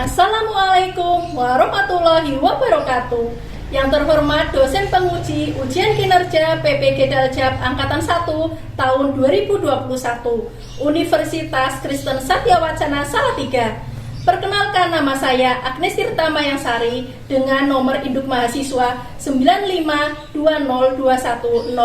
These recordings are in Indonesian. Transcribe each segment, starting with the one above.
Assalamualaikum warahmatullahi wabarakatuh. Yang terhormat dosen penguji ujian kinerja PPG Daljab Angkatan 1 tahun 2021 Universitas Kristen Satyawacana Salatiga. Perkenalkan, nama saya Agnes Tirta Mayangsari dengan nomor induk mahasiswa 952021045.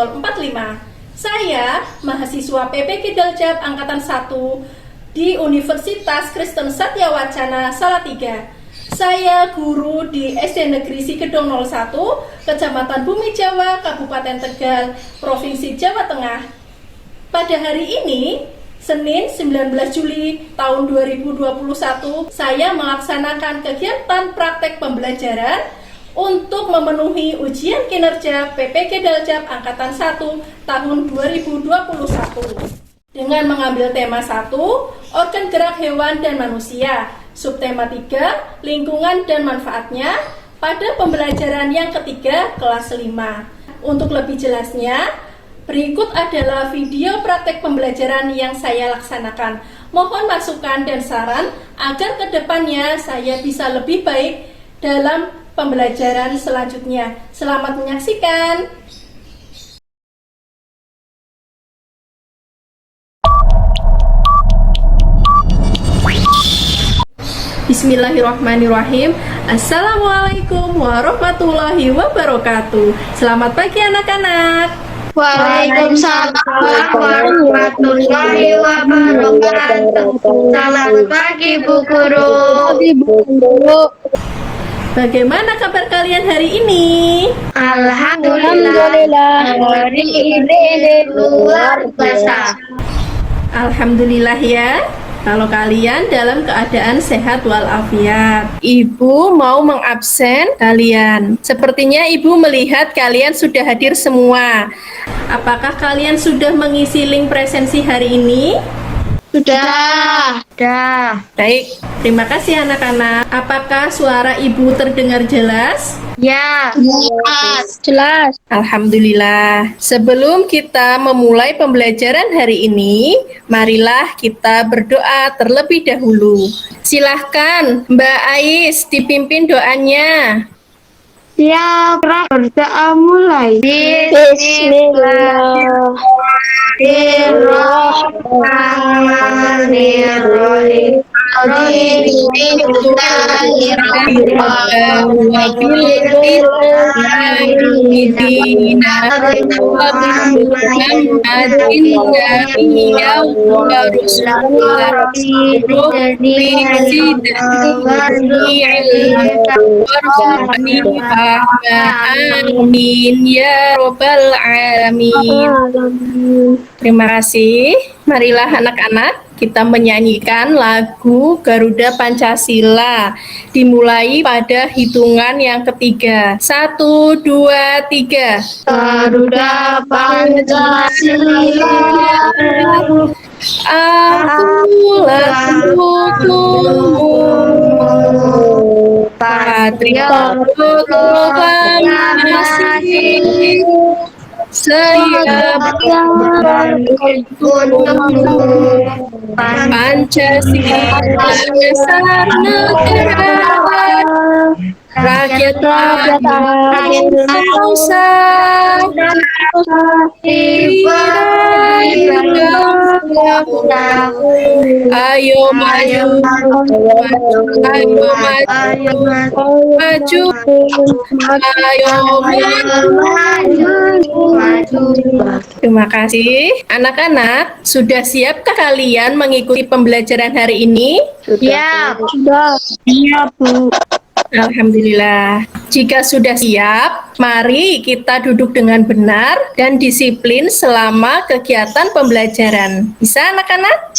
Saya mahasiswa PPG Daljab Angkatan 1 di Universitas Kristen Satyawacana Salatiga. Saya guru di SD Negeri Sigedong 01, Kecamatan Bumi Jawa, Kabupaten Tegal, Provinsi Jawa Tengah. Pada hari ini, Senin 19 Juli tahun 2021, saya melaksanakan kegiatan praktek pembelajaran untuk memenuhi ujian kinerja PPG Daljab Angkatan 1 tahun 2021. Dengan mengambil tema 1, organ gerak hewan dan manusia, subtema 3, lingkungan dan manfaatnya, pada pembelajaran yang ketiga kelas 5. Untuk lebih jelasnya, berikut adalah video praktek pembelajaran yang saya laksanakan. Mohon masukan dan saran agar kedepannya saya bisa lebih baik dalam pembelajaran selanjutnya. Selamat menyaksikan. Bismillahirrahmanirrahim. Assalamualaikum warahmatullahi wabarakatuh. Selamat pagi anak-anak. Waalaikumsalam warahmatullahi wabarakatuh. Selamat pagi Bu Guru. Bagaimana kabar kalian hari ini? Alhamdulillah. Hari ini luar biasa. Alhamdulillah ya. Kalau kalian dalam keadaan sehat walafiat. Ibu mau mengabsen kalian. Sepertinya Ibu melihat kalian sudah hadir semua. Apakah kalian sudah mengisi link presensi hari ini? Sudah. Baik, terima kasih anak-anak. Apakah suara Ibu terdengar jelas? Ya. Jelas. Alhamdulillah. Sebelum kita memulai pembelajaran hari ini, marilah kita berdoa terlebih dahulu. Silahkan Mbak Ais dipimpin doanya. Siap, berdoa mulai. Bismillahirrahmanirrahim. Amin ya robbal alamin. Terima kasih. Marilah anak-anak kita menyanyikan lagu Garuda Pancasila. Dimulai pada hitungan yang ketiga. 1, 2, 3. Garuda Pancasila. Akulah putumu, Patria proklamasi, saya untukmu, Pancasila dasar negara, rakyat bangsa, ayo maju, ayo maju. Terima kasih. Anak-anak, sudah siapkah kalian mengikuti pembelajaran hari ini? Siap. Iya, Bu. Alhamdulillah. Jika sudah siap, mari kita duduk dengan benar dan disiplin selama kegiatan pembelajaran. Bisa anak-anak?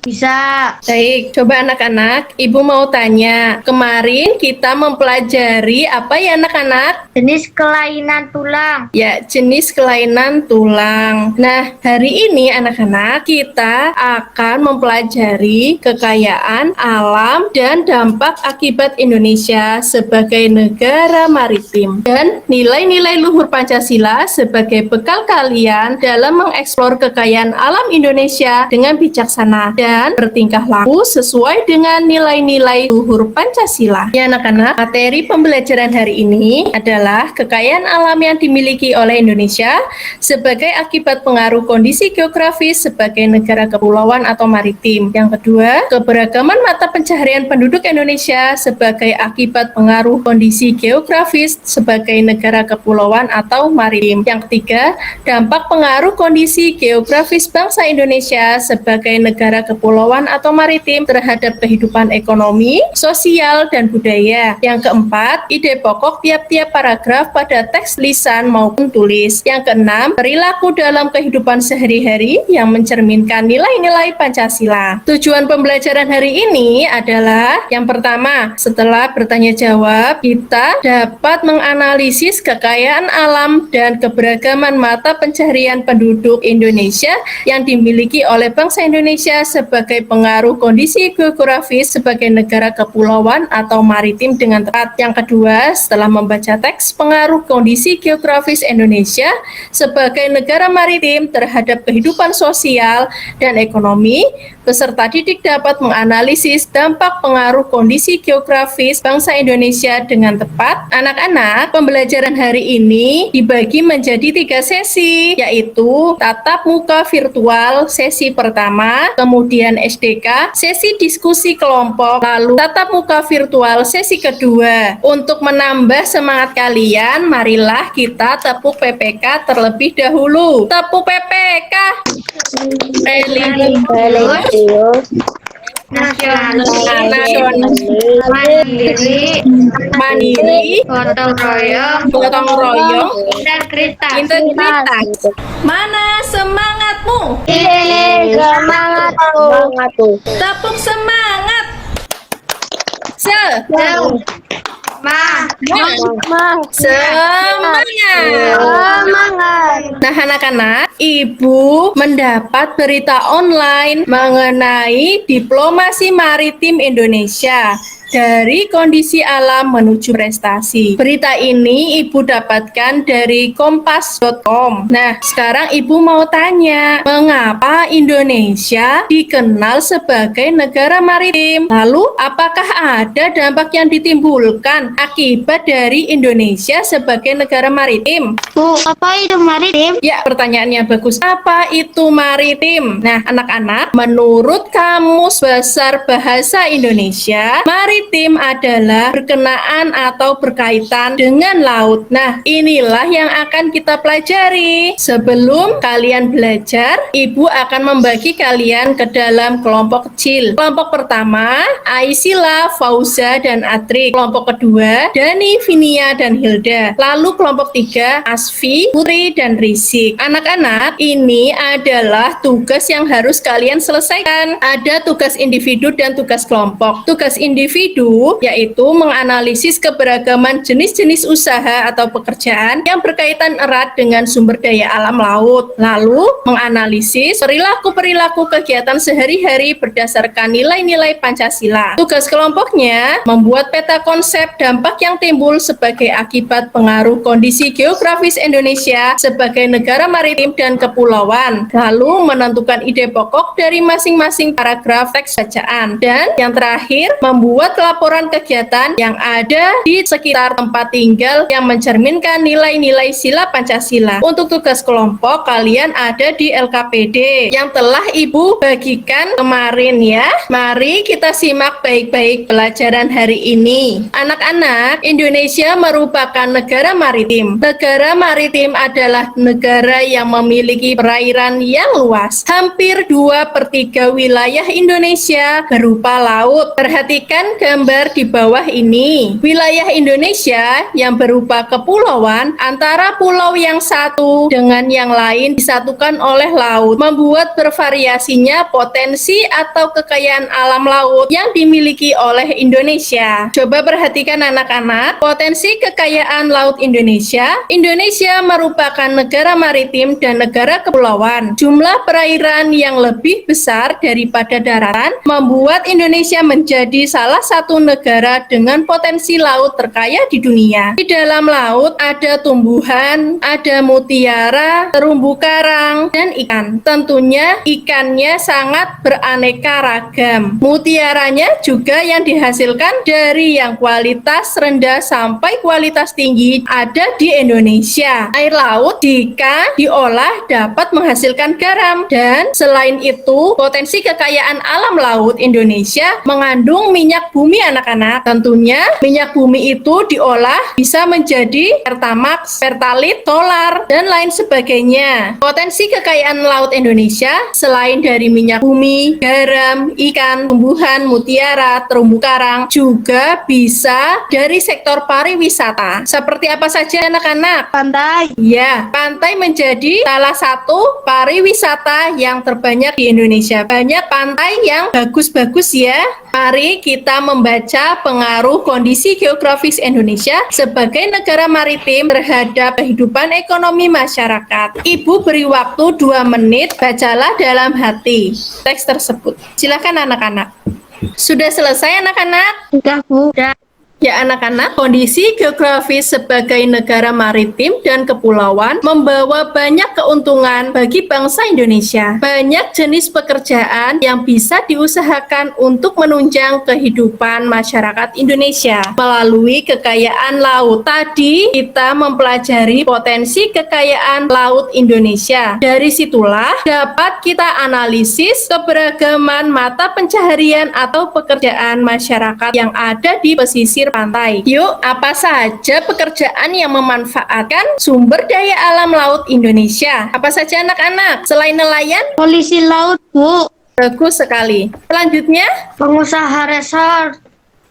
Bisa. Baik, coba anak-anak, Ibu mau tanya. Kemarin kita mempelajari apa ya anak-anak? Jenis kelainan tulang. Ya, jenis kelainan tulang. Nah, hari ini anak-anak kita akan mempelajari kekayaan alam dan dampak akibat Indonesia sebagai negara negara maritim. Dan nilai-nilai luhur Pancasila sebagai bekal kalian dalam mengeksplor kekayaan alam Indonesia dengan bijaksana dan bertingkah laku sesuai dengan nilai-nilai luhur Pancasila. Ya anak-anak, materi pembelajaran hari ini adalah kekayaan alam yang dimiliki oleh Indonesia sebagai akibat pengaruh kondisi geografis sebagai negara kepulauan atau maritim. Yang kedua, keberagaman mata pencaharian penduduk Indonesia sebagai akibat pengaruh kondisi geografis sebagai negara kepulauan atau maritim. Yang ketiga, dampak pengaruh kondisi geografis bangsa Indonesia sebagai negara kepulauan atau maritim terhadap kehidupan ekonomi, sosial, dan budaya. Yang keempat, ide pokok tiap-tiap paragraf pada teks lisan maupun tulis. Yang keenam, perilaku dalam kehidupan sehari-hari yang mencerminkan nilai-nilai Pancasila. Tujuan pembelajaran hari ini adalah yang pertama, setelah bertanya jawab, kita dapat menganalisis kekayaan alam dan keberagaman mata pencaharian penduduk Indonesia yang dimiliki oleh bangsa Indonesia sebagai pengaruh kondisi geografis sebagai negara kepulauan atau maritim dengan tepat. Yang kedua, setelah membaca teks pengaruh kondisi geografis Indonesia sebagai negara maritim terhadap kehidupan sosial dan ekonomi, peserta didik dapat menganalisis dampak pengaruh kondisi geografis bangsa Indonesia dengan tepat. Anak-anak, pembelajaran hari ini dibagi menjadi 3 sesi, yaitu tatap muka virtual sesi pertama, kemudian SDK, sesi diskusi kelompok, lalu tatap muka virtual sesi kedua. Untuk menambah semangat kalian, marilah kita tepuk PPK terlebih dahulu. Tepuk PPK. Religius, Nasional, mandiri, gotong royong, integritas. Mana semangatmu? semangatku. Tepuk semangat. Semangat. Nah anak-anak, Ibu mendapat berita online mengenai diplomasi maritim Indonesia dari kondisi alam menuju prestasi. Berita ini Ibu dapatkan dari kompas.com. Nah, sekarang Ibu mau tanya, mengapa Indonesia dikenal sebagai negara maritim? Lalu, apakah ada dampak yang ditimbulkan akibat dari Indonesia sebagai negara maritim? Bu, apa itu maritim? Ya, pertanyaannya bagus. Apa itu maritim? Nah, anak-anak, menurut Kamus Besar Bahasa Indonesia, maritim adalah berkenaan atau berkaitan dengan laut. Nah, inilah yang akan kita pelajari. Sebelum kalian belajar, Ibu akan membagi kalian ke dalam kelompok kecil. Kelompok pertama, Aisila, Fauza, dan Atrik. Kelompok kedua, Dani, Vinia, dan Hilda. Lalu kelompok tiga, Asfi, Putri, dan Rizky. Anak-anak, ini adalah tugas yang harus kalian selesaikan. Ada tugas individu dan tugas kelompok. Tugas individu yaitu menganalisis keberagaman jenis-jenis usaha atau pekerjaan yang berkaitan erat dengan sumber daya alam laut. Lalu, menganalisis perilaku-perilaku kegiatan sehari-hari berdasarkan nilai-nilai Pancasila. Tugas kelompoknya membuat peta konsep dampak yang timbul sebagai akibat pengaruh kondisi geografis Indonesia sebagai negara maritim dan kepulauan. Lalu, menentukan ide pokok dari masing-masing paragraf teks bacaan. Dan yang terakhir, membuat laporan kegiatan yang ada di sekitar tempat tinggal yang mencerminkan nilai-nilai sila Pancasila. Untuk tugas kelompok, kalian ada di LKPD yang telah Ibu bagikan kemarin ya. Mari kita simak baik-baik pelajaran hari ini. Anak-anak, Indonesia merupakan negara maritim. Negara maritim adalah negara yang memiliki perairan yang luas. Hampir 2/3 wilayah Indonesia berupa laut. Perhatikan gambar di bawah ini. Wilayah Indonesia yang berupa kepulauan, antara pulau yang satu dengan yang lain disatukan oleh laut, membuat bervariasinya potensi atau kekayaan alam laut yang dimiliki oleh Indonesia. Coba perhatikan anak-anak, potensi kekayaan laut Indonesia. Indonesia merupakan negara maritim dan negara kepulauan. Jumlah perairan yang lebih besar daripada daratan membuat Indonesia menjadi salah satu satu negara dengan potensi laut terkaya di dunia. Di dalam laut ada tumbuhan, ada mutiara, terumbu karang, dan ikan. Tentunya ikannya sangat beraneka ragam. Mutiaranya juga yang dihasilkan dari yang kualitas rendah sampai kualitas tinggi ada di Indonesia. Air laut jika diolah dapat menghasilkan garam, dan selain itu potensi kekayaan alam laut Indonesia mengandung minyak bumi anak-anak. Tentunya minyak bumi itu diolah bisa menjadi pertamax, pertalit, solar, dan lain sebagainya. Potensi kekayaan laut Indonesia selain dari minyak bumi, garam, ikan, tumbuhan, mutiara, terumbu karang, juga bisa dari sektor pariwisata. Seperti apa saja anak-anak? Pantai. Ya, pantai menjadi salah satu pariwisata yang terbanyak di Indonesia. Banyak pantai yang bagus-bagus ya. Mari kita membaca pengaruh kondisi geografis Indonesia sebagai negara maritim terhadap kehidupan ekonomi masyarakat. Ibu beri waktu 2 menit, bacalah dalam hati teks tersebut. Silakan anak-anak. Sudah selesai anak-anak? Sudah, Bu. Sudah. Ya anak-anak, kondisi geografis sebagai negara maritim dan kepulauan membawa banyak keuntungan bagi bangsa Indonesia. Banyak jenis pekerjaan yang bisa diusahakan untuk menunjang kehidupan masyarakat Indonesia melalui kekayaan laut. Tadi kita mempelajari potensi kekayaan laut Indonesia. Dari situlah dapat kita analisis keberagaman mata pencaharian atau pekerjaan masyarakat yang ada di pesisir pantai. Yuk, apa saja pekerjaan yang memanfaatkan sumber daya alam laut Indonesia? Apa saja anak-anak? Selain nelayan? Polisi laut, Bu. Bagus sekali. Selanjutnya? Pengusaha resort.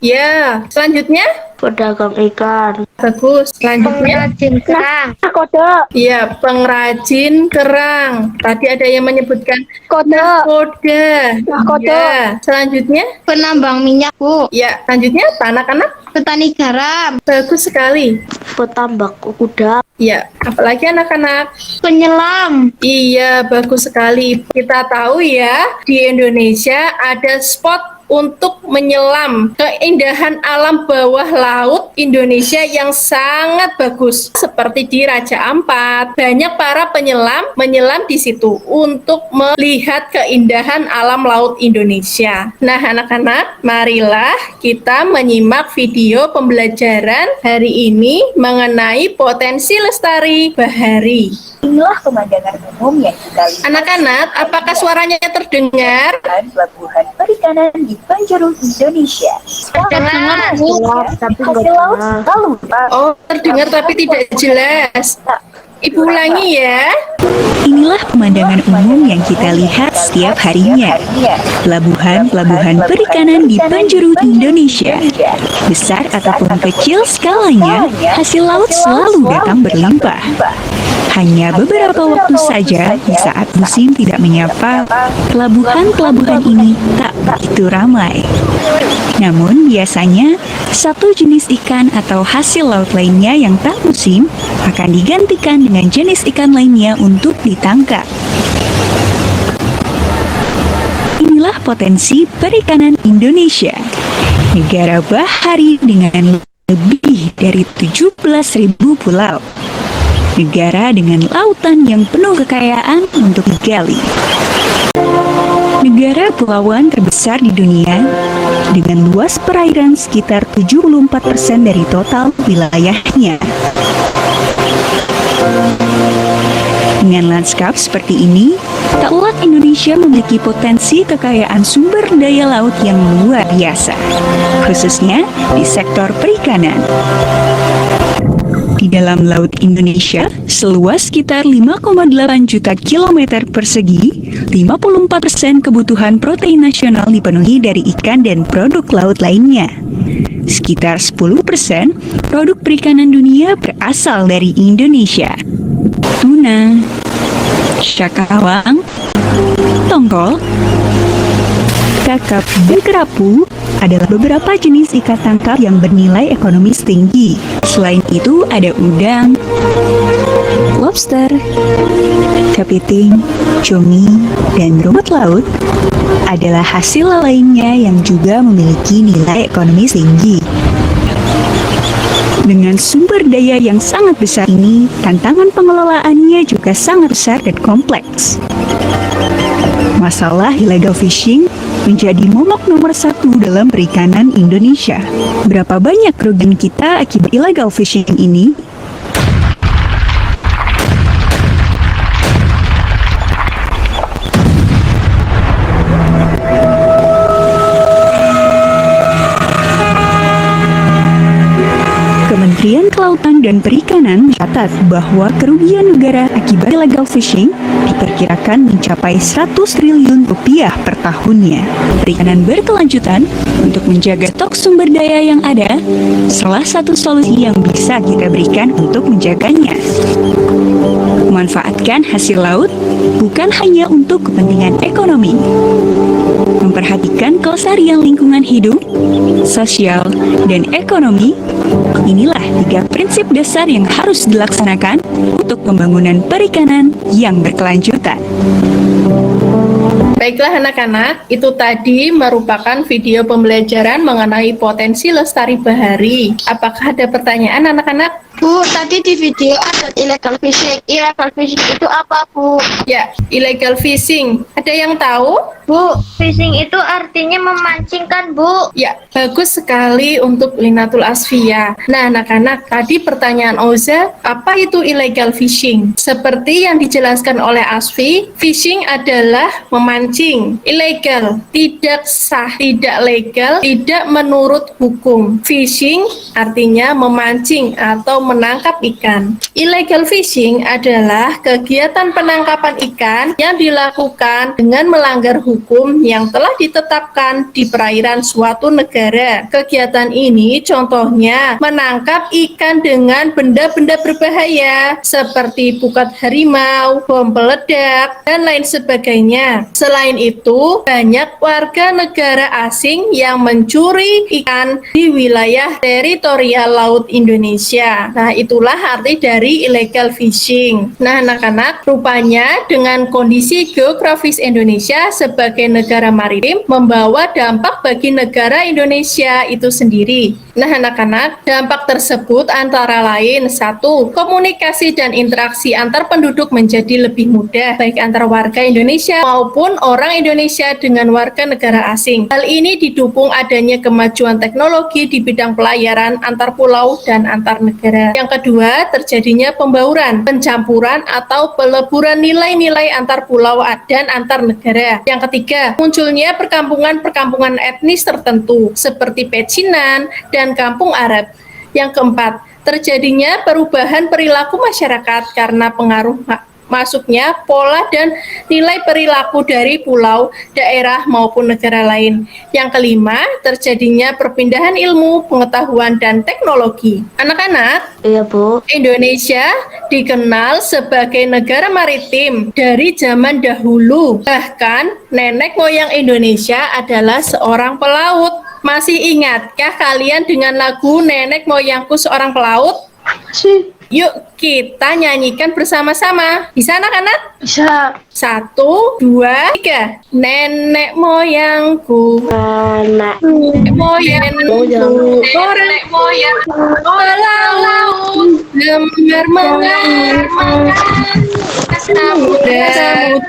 Ya, selanjutnya? Pedagang ikan. Bagus. Selanjutnya? Pengrajin kerang. Kode. Ya, pengrajin kerang. Tadi ada yang menyebutkan Kode. nahkoda. Nahkoda. Ya. Selanjutnya? Penambang minyak, Bu. Ya, selanjutnya apa anak-anak? Petani garam. Bagus sekali. Petambak kuda. Ya, apalagi anak-anak? Penyelam. Iya, bagus sekali. Kita tahu ya, di Indonesia ada spot untuk menyelam keindahan alam bawah laut Indonesia yang sangat bagus. Seperti di Raja Ampat, banyak para penyelam menyelam di situ untuk melihat keindahan alam laut Indonesia. Nah, anak-anak, marilah kita menyimak video pembelajaran hari ini mengenai potensi lestari bahari. Inilah pemandangan umum yang kita lihat. Anak-anak, apakah suaranya terdengar? Pelabuhan perikanan di penjuru Indonesia. Terdengar, Bu. Tapi Hasil laut selalu Oh, terdengar tapi tidak jelas. Ibu ulangi ya. Inilah pemandangan umum yang kita lihat setiap harinya. Pelabuhan-pelabuhan perikanan di penjuru Indonesia. Besar ataupun kecil skalanya, hasil laut selalu datang berlimpah. Hanya beberapa waktu saja di saat musim tidak menyapa, pelabuhan-pelabuhan ini tak begitu ramai. Namun biasanya, satu jenis ikan atau hasil laut lainnya yang tak musim akan digantikan dengan jenis ikan lainnya untuk ditangkap. Inilah potensi perikanan Indonesia. Negara bahari dengan lebih dari 17.000 pulau. Negara dengan lautan yang penuh kekayaan untuk digali. Negara kepulauan terbesar di dunia dengan luas perairan sekitar 74% dari total wilayahnya. Dengan lanskap seperti ini, taklak Indonesia memiliki potensi kekayaan sumber daya laut yang luar biasa, khususnya di sektor perikanan. Di dalam laut Indonesia, seluas sekitar 5,8 juta kilometer persegi, 54% kebutuhan protein nasional dipenuhi dari ikan dan produk laut lainnya. Sekitar 10% produk perikanan dunia berasal dari Indonesia. Tuna, cakawang, tongkol, kakap, dan kerapu adalah beberapa jenis ikan tangkap yang bernilai ekonomis tinggi. Selain itu ada udang, lobster, kepiting, cumi, dan rumput laut. adalah hasil lainnya yang juga memiliki nilai ekonomis tinggi. Dengan sumber daya yang sangat besar ini, tantangan pengelolaannya juga sangat besar dan kompleks. Masalah illegal fishing menjadi momok nomor 1 dalam perikanan Indonesia. Berapa banyak kerugian kita akibat illegal fishing ini? Kementerian Kelautan dan Perikanan mencatat bahwa kerugian negara akibat illegal fishing diperkirakan mencapai 100 triliun rupiah per tahunnya. Perikanan berkelanjutan untuk menjaga stok sumber daya yang ada, salah satu solusi yang bisa kita berikan untuk menjaganya. Memanfaatkan hasil laut bukan hanya untuk kepentingan ekonomi. Memperhatikan kelestarian lingkungan hidup, sosial, dan ekonomi. Inilah 3 prinsip dasar yang harus dilaksanakan untuk pembangunan perikanan yang berkelanjutan. Baiklah anak-anak, itu tadi merupakan video pembelajaran mengenai potensi lestari bahari. Apakah ada pertanyaan anak-anak? Bu, tadi di video ada illegal fishing. Illegal fishing itu apa, Bu? Ya, illegal fishing. Ada yang tahu? Bu, fishing itu artinya memancing kan, Bu? Ya, bagus sekali untuk Linatul Asfia. Nah, anak-anak, tadi pertanyaan Oza, apa itu illegal fishing? Seperti yang dijelaskan oleh Asfi, fishing adalah memancing. Illegal, tidak sah, tidak legal, tidak menurut hukum. Fishing artinya memancing atau menangkap ikan. Illegal fishing adalah kegiatan penangkapan ikan yang dilakukan dengan melanggar hukum yang telah ditetapkan di perairan suatu negara. Kegiatan ini contohnya menangkap ikan dengan benda-benda berbahaya seperti pukat harimau, bom peledak, dan lain sebagainya. Selain itu, banyak warga negara asing yang mencuri ikan di wilayah teritorial laut Indonesia. Nah, itulah arti dari illegal fishing. Nah, anak-anak, rupanya dengan kondisi geografis Indonesia sebagai negara maritim membawa dampak bagi negara Indonesia itu sendiri. Nah, anak-anak, dampak tersebut antara lain: 1. Komunikasi dan interaksi antar penduduk menjadi lebih mudah, baik antar warga Indonesia maupun orang Indonesia dengan warga negara asing. Hal ini didukung adanya kemajuan teknologi di bidang pelayaran antar pulau dan antar negara. Yang kedua, terjadinya pembauran, pencampuran atau peleburan nilai-nilai antar pulau dan antar negara. Yang ketiga, munculnya perkampungan-perkampungan etnis tertentu seperti pecinan dan kampung Arab. Yang keempat, terjadinya perubahan perilaku masyarakat karena pengaruh masuknya pola dan nilai perilaku dari pulau, daerah maupun negara lain. Yang kelima, terjadinya perpindahan ilmu, pengetahuan, dan teknologi. Anak-anak, Iya, Bu. Indonesia dikenal sebagai negara maritim dari zaman dahulu. Bahkan, nenek moyang Indonesia adalah seorang pelaut. Masih ingatkah kalian dengan lagu Nenek Moyangku Seorang Pelaut? Yuk kita nyanyikan bersama-sama. Bisa anak-anak? Bisa. 1, 2, 3. Nenek moyangku, Anak nenek moyangku, nenek moyangku pelaut, gemar mengarahkan samudra,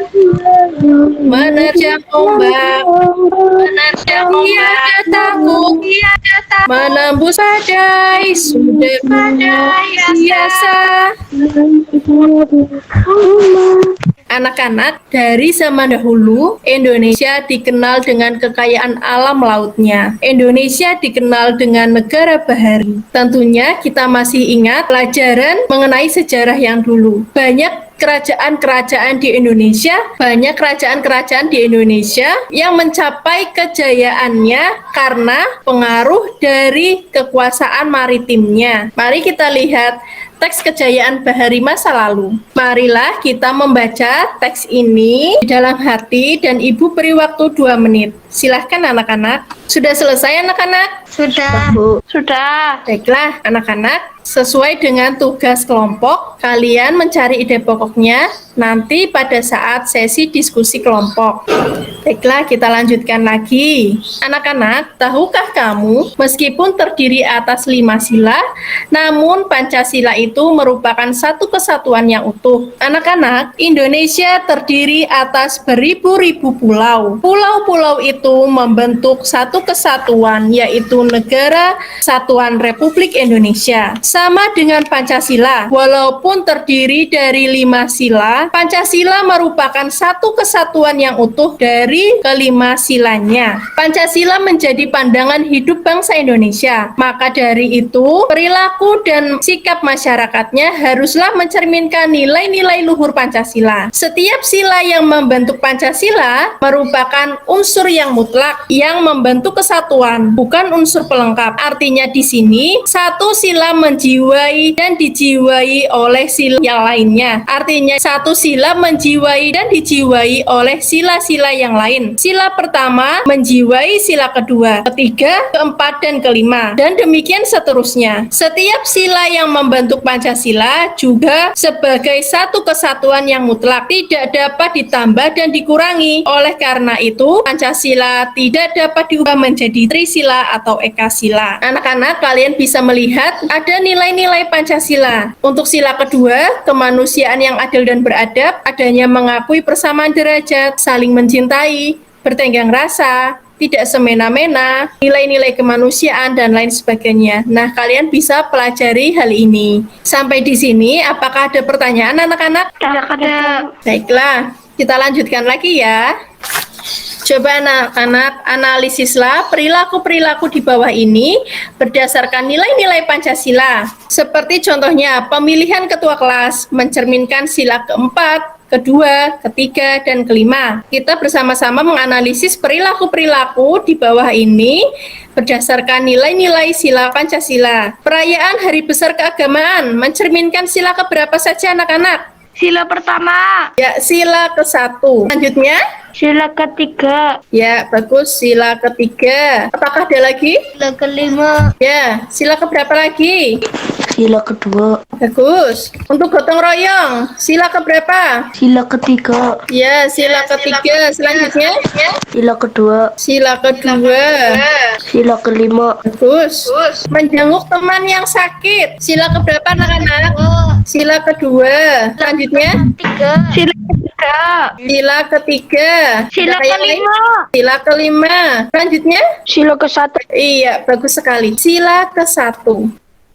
menerjang ombak, tiada takut, menembus badai, sudah biasa. Anak-anak, dari zaman dahulu, Indonesia dikenal dengan kekayaan alam lautnya. Indonesia dikenal dengan negara bahari. Tentunya kita masih ingat pelajaran mengenai sejarah yang dulu. Banyak kerajaan-kerajaan di Indonesia, yang mencapai kejayaannya karena pengaruh dari kekuasaan maritimnya. Mari kita lihat teks kejayaan bahari masa lalu. Marilah kita membaca teks ini di dalam hati dan Ibu beri waktu 2 menit. Silahkan anak-anak. Sudah selesai anak-anak? Sudah, Bu. Sudah. Baiklah, anak-anak, sesuai dengan tugas kelompok, kalian mencari ide pokoknya nanti pada saat sesi diskusi kelompok. Baiklah, kita lanjutkan lagi. Anak-anak, tahukah kamu, meskipun terdiri atas 5 sila, namun Pancasila itu merupakan satu kesatuan yang utuh. Anak-anak, Indonesia terdiri atas beribu-ribu pulau. Pulau-pulau itu membentuk satu kesatuan, yaitu Negara Kesatuan Republik Indonesia. Sama dengan Pancasila, walaupun terdiri dari 5 sila, Pancasila merupakan satu kesatuan yang utuh dari kelima silanya. Pancasila menjadi pandangan hidup bangsa Indonesia. Maka dari itu, perilaku dan sikap masyarakatnya haruslah mencerminkan nilai-nilai luhur Pancasila. Setiap sila yang membentuk Pancasila merupakan unsur yang mutlak yang membentuk kesatuan, bukan unsur pelengkap. Artinya di sini satu sila menjiwai dan dijiwai oleh sila yang lainnya. Artinya satu sila menjiwai dan dijiwai oleh sila-sila yang lain. Sila pertama menjiwai sila kedua, ketiga, keempat, dan kelima, dan demikian seterusnya. Setiap sila yang membentuk Pancasila juga sebagai satu kesatuan yang mutlak, tidak dapat ditambah dan dikurangi. Oleh karena itu, Pancasila tidak dapat diubah menjadi trisila atau ekasila. Anak-anak, kalian bisa melihat ada nilai-nilai Pancasila. Untuk sila kedua, kemanusiaan yang adil dan beradab, adanya mengakui persamaan derajat, saling mencintai, bertenggang rasa, tidak semena-mena, nilai-nilai kemanusiaan, dan lain sebagainya. Nah, kalian bisa pelajari hal ini. Sampai di sini, apakah ada pertanyaan anak-anak? Ada. Baiklah, kita lanjutkan lagi ya. Coba anak-anak analisislah perilaku-perilaku di bawah ini berdasarkan nilai-nilai Pancasila. Seperti contohnya, pemilihan ketua kelas mencerminkan sila keempat, kedua, ketiga, dan kelima. Kita bersama-sama menganalisis perilaku-perilaku di bawah ini berdasarkan nilai-nilai sila Pancasila. Perayaan Hari Besar Keagamaan mencerminkan sila keberapa saja anak-anak? Sila pertama. Ya, sila ke-1. Lanjutnya? Sila ketiga. Ya, bagus. Sila ketiga. Apakah ada lagi? Sila kelima. Ya, sila keberapa lagi? Sila kedua. Bagus. Untuk gotong royong, sila keberapa? Sila ketiga. Ya, sila ketiga. Selanjutnya? Sila kedua. Sila kedua. Sila kelima. Bagus. Menjenguk teman yang sakit. Sila keberapa anak-anak? Sila kedua. Selanjutnya? Sila ketiga. Sila ketiga. Sila Ada yang lain? kelima. Sila kelima. Selanjutnya? Sila ke-1. Iya, bagus sekali. Sila ke-1.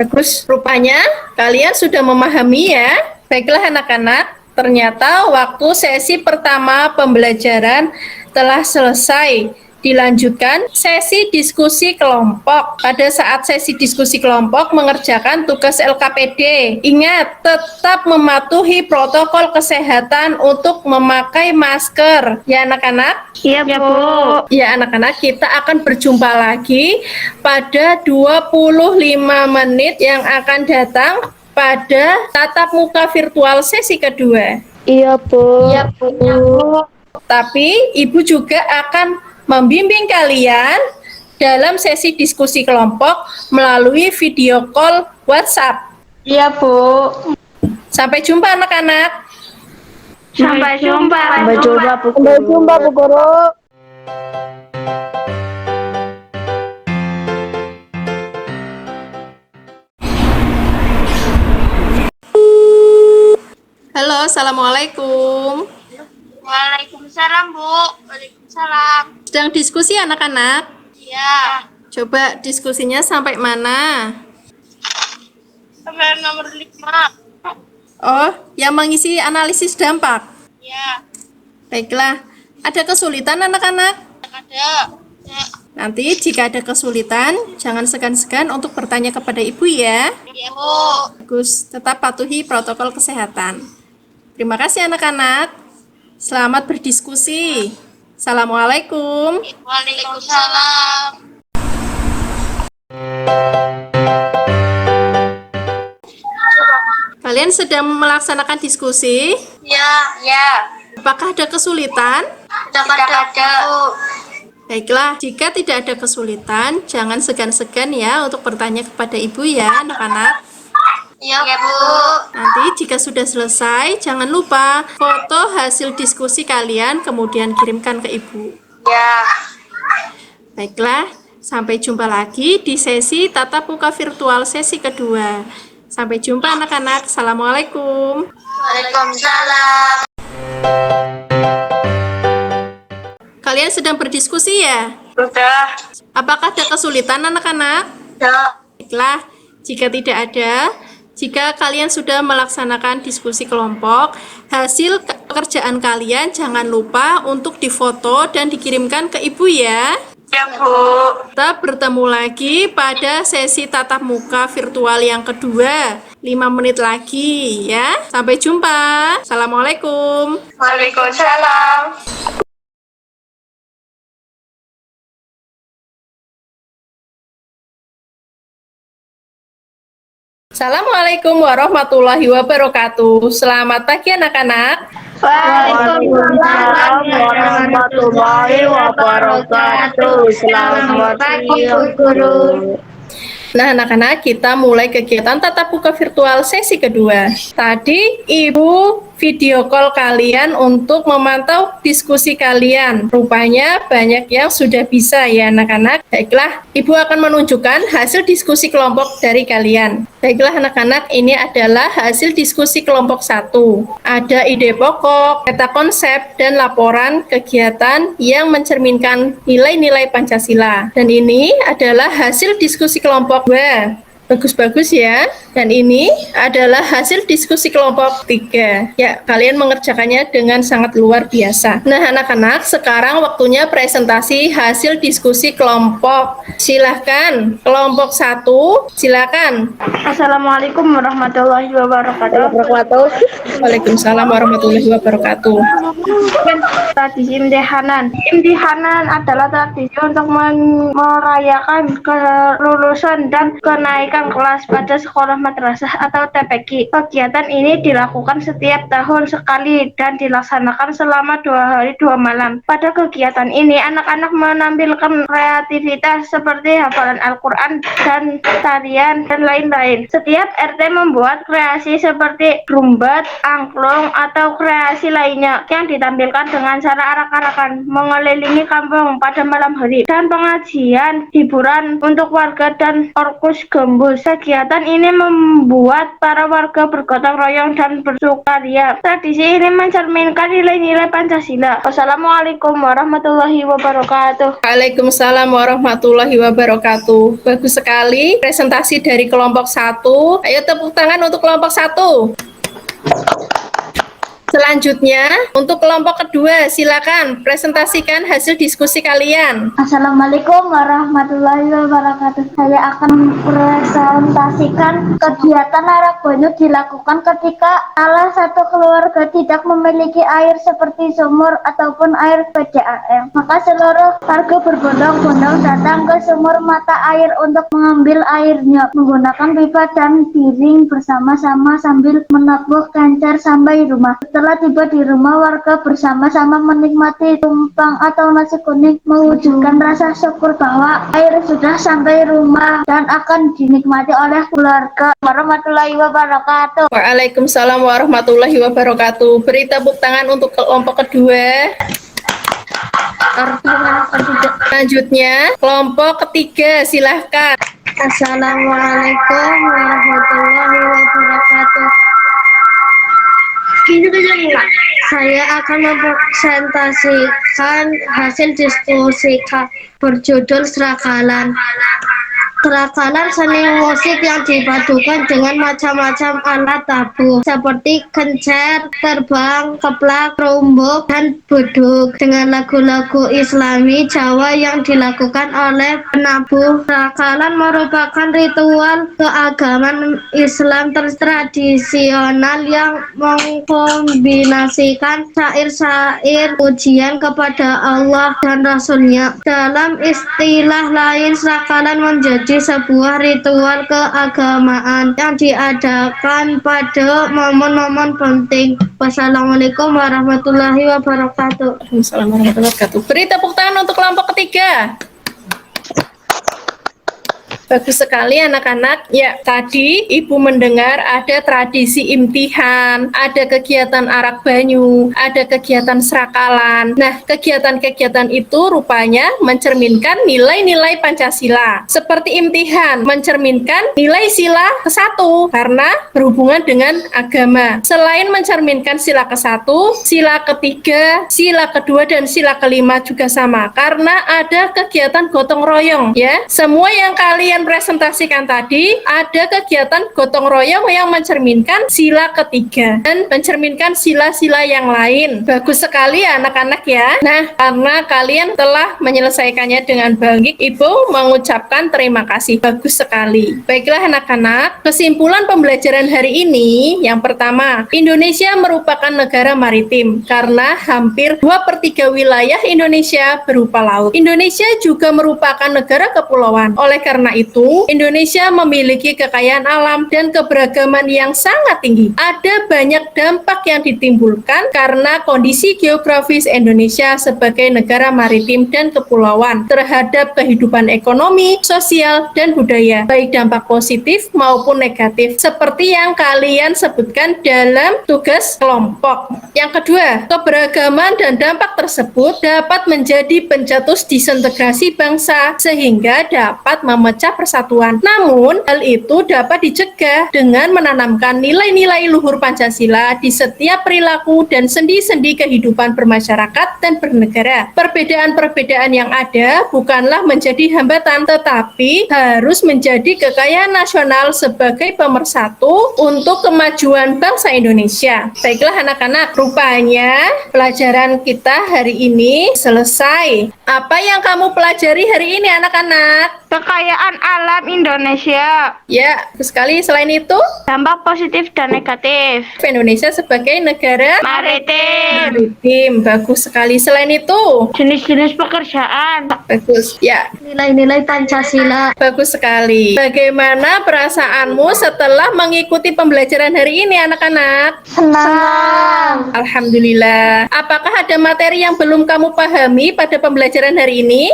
Bagus. Rupanya kalian sudah memahami ya. Baiklah anak-anak, ternyata waktu sesi pertama pembelajaran telah selesai. Dilanjutkan sesi diskusi kelompok. Pada saat sesi diskusi kelompok mengerjakan tugas LKPD. Ingat, tetap mematuhi protokol kesehatan untuk memakai masker. Ya anak-anak? Iya, Bu. Ya anak-anak, kita akan berjumpa lagi pada 25 menit yang akan datang pada tatap muka virtual sesi kedua. Iya, Bu. Iya, Bu. Tapi Ibu juga akan membimbing kalian dalam sesi diskusi kelompok melalui video call WhatsApp. Iya, Bu. Sampai jumpa anak-anak. Sampai jumpa. Sampai jumpa, Bu Guru. Sampai jumpa, Bu Guru. Halo, assalamualaikum. Waalaikumsalam, Bu. Waalaikumsalam. Sedang diskusi anak-anak? Iya. Coba diskusinya sampai mana? Sampai nomor 5. Oh, yang mengisi analisis dampak. Iya. Baiklah, ada kesulitan anak-anak? Ada. Nanti jika ada kesulitan, jangan segan-segan untuk bertanya kepada ibu ya. Iya, Bu. Bagus, tetap patuhi protokol kesehatan. Terima kasih anak-anak. Selamat berdiskusi. Assalamualaikum. Waalaikumsalam. Kalian sedang melaksanakan diskusi? Iya. Iya. Apakah ada kesulitan? Ada, Bu. Baiklah, jika tidak ada kesulitan, jangan segan-segan ya untuk bertanya kepada ibu ya, anak-anak. Iya, Bu. Nanti jika sudah selesai, jangan lupa foto hasil diskusi kalian, kemudian kirimkan ke ibu. Ya. Baiklah, sampai jumpa lagi di sesi tatap muka virtual sesi kedua. Sampai jumpa anak-anak. Assalamualaikum. Waalaikumsalam. Kalian sedang berdiskusi ya? Sudah. Apakah ada kesulitan anak-anak? Ya. Baiklah, jika tidak ada, jika kalian sudah melaksanakan diskusi kelompok, hasil pekerjaan kalian jangan lupa untuk difoto dan dikirimkan ke ibu ya. Ya, Bu. Kita bertemu lagi pada sesi tatap muka virtual yang kedua. 5 menit lagi ya. Sampai jumpa. Assalamualaikum. Waalaikumsalam. Assalamualaikum warahmatullahi wabarakatuh. Selamat pagi anak-anak. Waalaikumsalam warahmatullahi wabarakatuh. Selamat pagi, Guru. Nah, anak-anak, kita mulai kegiatan tatap muka virtual sesi kedua. Tadi Ibu video call kalian untuk memantau diskusi kalian. Rupanya banyak yang sudah bisa ya anak-anak. Baiklah, Ibu akan menunjukkan hasil diskusi kelompok dari kalian. Baiklah anak-anak, ini adalah hasil diskusi kelompok 1. Ada ide pokok, peta konsep, dan laporan kegiatan yang mencerminkan nilai-nilai Pancasila. Dan ini adalah hasil diskusi kelompok 2. Bagus-bagus ya. Dan ini adalah hasil diskusi kelompok 3. Ya, kalian mengerjakannya dengan sangat luar biasa. Nah, anak-anak, sekarang waktunya presentasi hasil diskusi kelompok. Silahkan, kelompok 1, silakan. Assalamualaikum warahmatullahi wabarakatuh. Waalaikumsalam warahmatullahi wabarakatuh. Tradisi imtihanan. Imtihanan adalah tradisi untuk merayakan kelulusan dan kenaikan kelas pada sekolah madrasah atau TPQ. Kegiatan ini dilakukan setiap tahun sekali dan dilaksanakan selama 2 hari 2 malam. Pada kegiatan ini, anak-anak menampilkan kreativitas seperti hafalan Al-Quran dan tarian dan lain-lain. Setiap RT membuat kreasi seperti rumbat, angklung, atau kreasi lainnya yang ditampilkan dengan cara arak-arakan mengelilingi kampung pada malam hari dan pengajian hiburan untuk warga dan orkus gembus. Kegiatan ini membuat para warga bergotong royong dan bersukaria. Tradisi ini mencerminkan nilai-nilai Pancasila. Wassalamualaikum warahmatullahi wabarakatuh. Waalaikumsalam warahmatullahi wabarakatuh. Bagus sekali presentasi dari kelompok 1. Ayo tepuk tangan untuk kelompok 1. Selanjutnya, untuk kelompok kedua, silakan presentasikan hasil diskusi kalian. Assalamualaikum warahmatullahi wabarakatuh. Saya akan presentasikan kegiatan arak banyu dilakukan ketika salah satu keluarga tidak memiliki air seperti sumur ataupun air PDAM. Maka seluruh warga berbondong-bondong datang ke sumur mata air untuk mengambil airnya menggunakan pipa dan piring bersama-sama sambil menabuh kencer sampai rumah. Setelah tiba di rumah, warga bersama-sama menikmati tumpang atau nasi kuning, mewujudkan rasa syukur bahwa air sudah sampai rumah dan akan dinikmati oleh keluarga. Warahmatullahi wabarakatuh. Waalaikumsalam warahmatullahi wabarakatuh. Beri tepuk tangan untuk kelompok kedua. Selanjutnya, kelompok ketiga, silahkan. Assalamualaikum warahmatullahi wabarakatuh. Saya akan mempresentasikan hasil diskusi berjudul Serakalan. Serakalan seni musik yang dipadukan dengan macam-macam alat tabuh seperti kencer, terbang, keplak, rombok, dan beduk dengan lagu-lagu Islami Jawa yang dilakukan oleh penabuh. Serakalan merupakan ritual keagamaan Islam tradisional yang mengkombinasikan syair-syair pujian kepada Allah dan Rasul-Nya. Dalam istilah lain, serakalan menjadi menjadi sebuah ritual keagamaan yang diadakan pada momen-momen penting. Wassalamualaikum warahmatullahi wabarakatuh. Assalamualaikum warahmatullahi wabarakatuh. Beri tepuk tangan untuk kelompok ketiga. Bagus sekali anak-anak. Ya, tadi Ibu mendengar ada tradisi imtihan, ada kegiatan arak banyu, ada kegiatan serakalan. Nah, kegiatan-kegiatan itu rupanya mencerminkan nilai-nilai Pancasila. Seperti imtihan, mencerminkan nilai sila ke-1 karena berhubungan dengan agama. Selain mencerminkan sila ke-1, sila ke-3, sila ke-2, dan sila ke-5 juga sama karena ada kegiatan gotong royong ya. Semua yang kalian presentasikan tadi ada kegiatan gotong royong yang mencerminkan sila ke-3 dan mencerminkan sila-sila yang lain. Bagus sekali anak-anak ya. Nah, karena kalian telah menyelesaikannya dengan baik, Ibu mengucapkan terima kasih. Bagus sekali. Baiklah anak-anak, kesimpulan pembelajaran hari ini yang pertama, Indonesia merupakan negara maritim karena hampir 2/3 wilayah Indonesia berupa laut. Indonesia juga merupakan negara kepulauan. Oleh karena itu, Indonesia memiliki kekayaan alam dan keberagaman yang sangat tinggi. Ada banyak dampak yang ditimbulkan karena kondisi geografis Indonesia sebagai negara maritim dan kepulauan terhadap kehidupan ekonomi, sosial, dan budaya, baik dampak positif maupun negatif, seperti yang kalian sebutkan dalam tugas kelompok. Yang kedua, keberagaman dan dampak tersebut dapat menjadi pencetus disintegrasi bangsa sehingga dapat memecah persatuan. Namun, hal itu dapat dicegah dengan menanamkan nilai-nilai luhur Pancasila di setiap perilaku dan sendi-sendi kehidupan bermasyarakat dan bernegara. Perbedaan-perbedaan yang ada bukanlah menjadi hambatan, tetapi harus menjadi kekayaan nasional sebagai pemersatu untuk kemajuan bangsa Indonesia. Baiklah anak-anak, rupanya pelajaran kita hari ini selesai. Apa yang kamu pelajari hari ini anak-anak? Kekayaan alam Indonesia, Ya, sekali. Selain itu, dampak positif dan negatif, Indonesia sebagai negara maritim, maritim. Bagus sekali. Selain itu, jenis-jenis pekerjaan, bagus. Ya, nilai-nilai Pancasila. bagus sekali. Bagaimana perasaanmu setelah mengikuti pembelajaran hari ini, anak-anak? Senang. Alhamdulillah. Apakah ada materi yang belum kamu pahami pada pembelajaran hari ini?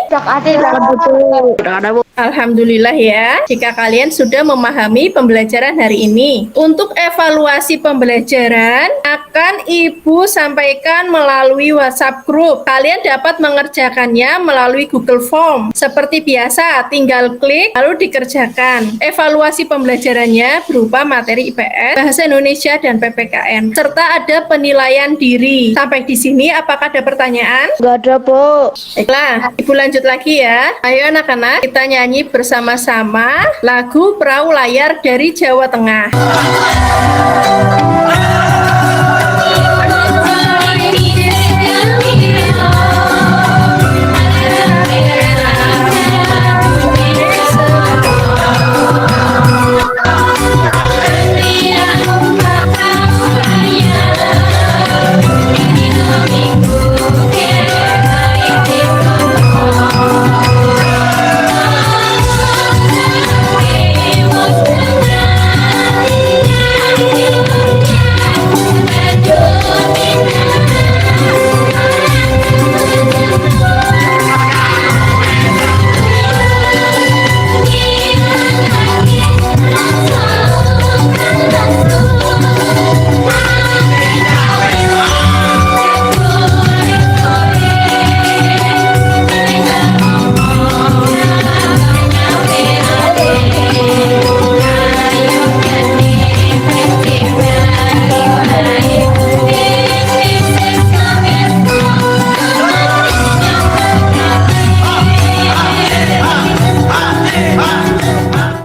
Alhamdulillah ya, jika kalian sudah memahami pembelajaran hari ini. Untuk evaluasi pembelajaran akan Ibu sampaikan melalui WhatsApp group. Kalian dapat mengerjakannya melalui Google Form. Seperti biasa, tinggal klik lalu dikerjakan. Evaluasi pembelajarannya berupa materi IPS, Bahasa Indonesia, dan PPKN, serta ada penilaian diri. Sampai di sini apakah ada pertanyaan? Gak ada, Bu. Baiklah, Ibu lanjut lagi ya. Ayo anak-anak, kita nyanyi bersama-sama lagu Perahu Layar dari Jawa Tengah.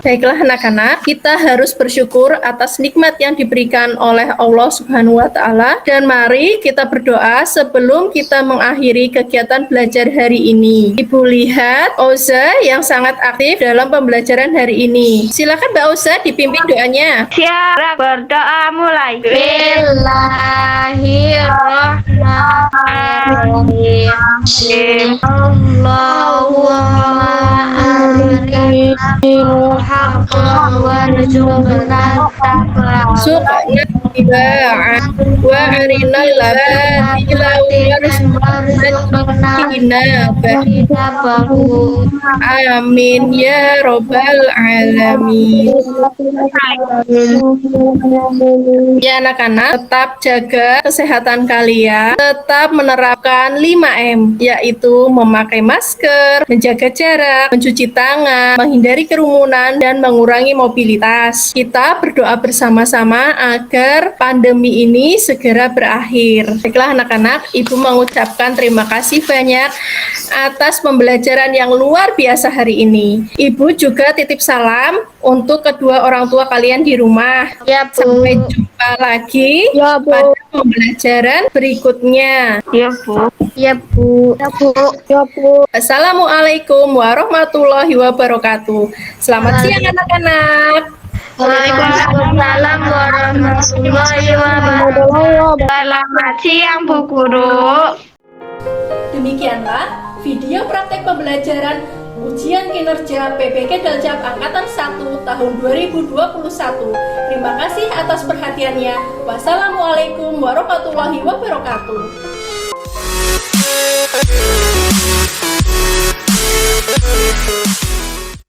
Baiklah anak-anak, kita harus bersyukur atas nikmat yang diberikan oleh Allah Subhanahu wa Ta'ala, dan mari kita berdoa sebelum kita mengakhiri kegiatan belajar hari ini. Ibu lihat Oza yang sangat aktif dalam pembelajaran hari ini. Silakan Mbak Oza dipimpin doanya. Siap, berdoa mulai. Bismillahirrahmanirrahim. Allahumma Sukna tiba'an wa arinal labatila warsuqna bahu. Amin ya robbal alamin. Ya anak-anak, tetap jaga kesehatan kalian, tetap menerapkan 5M, yaitu memakai masker, menjaga jarak, mencuci tangan, menghindari kerumunan, dan mengurangi mobilitas. Kita berdoa bersama-sama agar pandemi ini segera berakhir. Baiklah anak-anak, Ibu mengucapkan terima kasih banyak atas pembelajaran yang luar biasa hari ini. Ibu juga titip salam untuk kedua orang tua kalian di rumah. Ya, Bu. Sampai jumpa lagi Ya, Bu. pada pembelajaran berikutnya. Ya, Bu. Ya, Bu. Ya, Bu. Ya, Bu. Assalamualaikum warahmatullahi wabarakatuh. Selamat siang anak-anak. Waalaikumsalam warahmatullahi wabarakatuh. Selamat siang, Bu Guru. Demikianlah video praktek pembelajaran ujian kinerja PPK Daljab Angkatan 1 tahun 2021. Terima kasih atas perhatiannya. Wassalamualaikum warahmatullahi wabarakatuh.